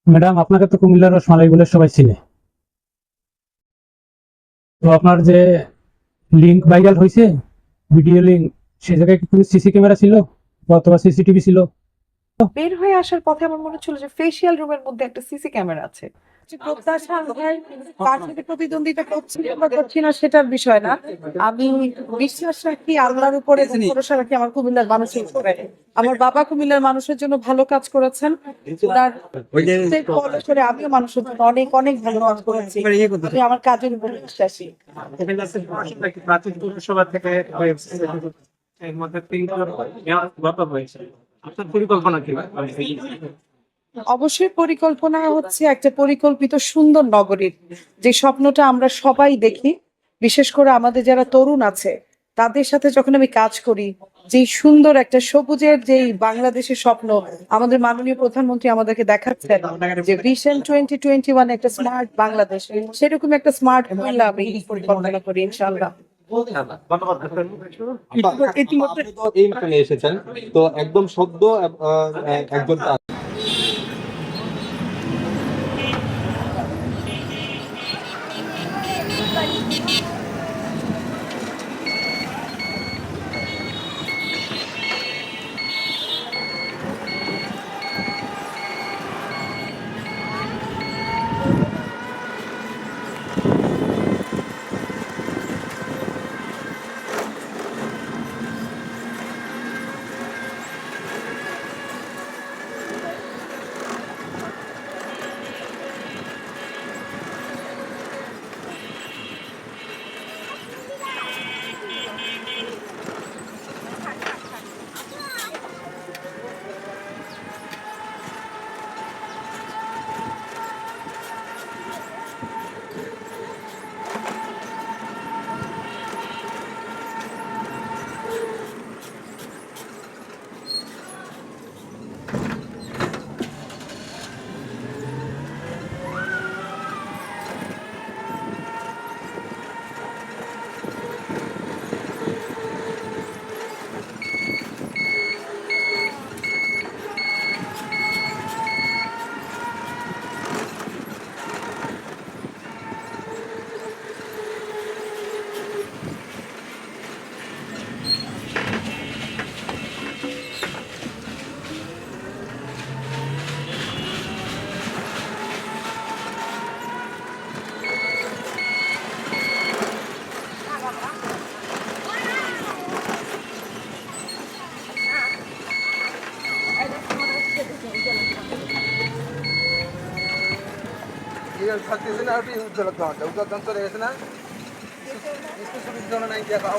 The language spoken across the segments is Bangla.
ম্যাডাম, আপনাকে তো কুমিল্লার রসমালাই বলে সবাই চিনে। তো আপনার যে লিঙ্ক ভাইরাল হয়েছে, ভিডিও লিঙ্ক, সে জায়গায় কি কোনো সিসি ক্যামেরা ছিল অথবা সিসিটিভি ছিল? বের হয়ে আসার পথে আমার মনে হচ্ছিল যে ফেসিয়াল রুমের মধ্যে একটা সিসি ক্যামেরা আছে। যে প্রত্যাশা ভাই কার সাথে প্রতিদ্বন্দ্বিতা করছি বা করছি না সেটার বিষয় না। আমি বিশ্বাস রাখি আল্লাহর উপরে এবং ভরসা রাখি আমার কুমিল্লার মানুষের উপরে। আমার বাবা কুমিল্লার মানুষের জন্য ভালো কাজ করেছেন। তার ফল করে আমিও মানুষের জন্য অনেক অনেক ভালো কাজ করেছি। আমি আমার কাজের উপর বিশ্বাসী। প্রাচীন পৌরসভা থেকে হয়েছে, এর মধ্যে 3টা গত হয়েছে। আপনার পরিকল্পনা কি? অবশ্যই পরিকল্পনা হচ্ছে একটা পরিকল্পিত সুন্দর নগরীর, যে স্বপ্নটা আমরা সবাই দেখি, বিশেষ করে আমাদের যারা তরুণ আছে তাদের সাথে যখন আমি কাজ করি, যে সুন্দর একটা সবুজের যেই বাংলাদেশের স্বপ্ন আমাদের মাননীয় প্রধানমন্ত্রী আমাদেরকে দেখাচ্ছেন, যে ভিশন 2021 একটা স্মার্ট বাংলাদেশ, সেরকম একটা স্মার্ট কুমিল্লা আমি পরিকল্পনা করি ইনশাআল্লাহ। ধন্যবাদ। ইতিমধ্যে আপনি তো এই মাঠে এসেছেন, তো একদম সদ্য একজন থাকতেছে না, আপনি উজ্জ্বল ঘন্টা উজ্জ্বল চলে গেছে না, সুবিধা নাই দেখাও,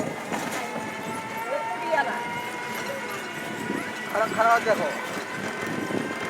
খারাপ খারাপ দেখো।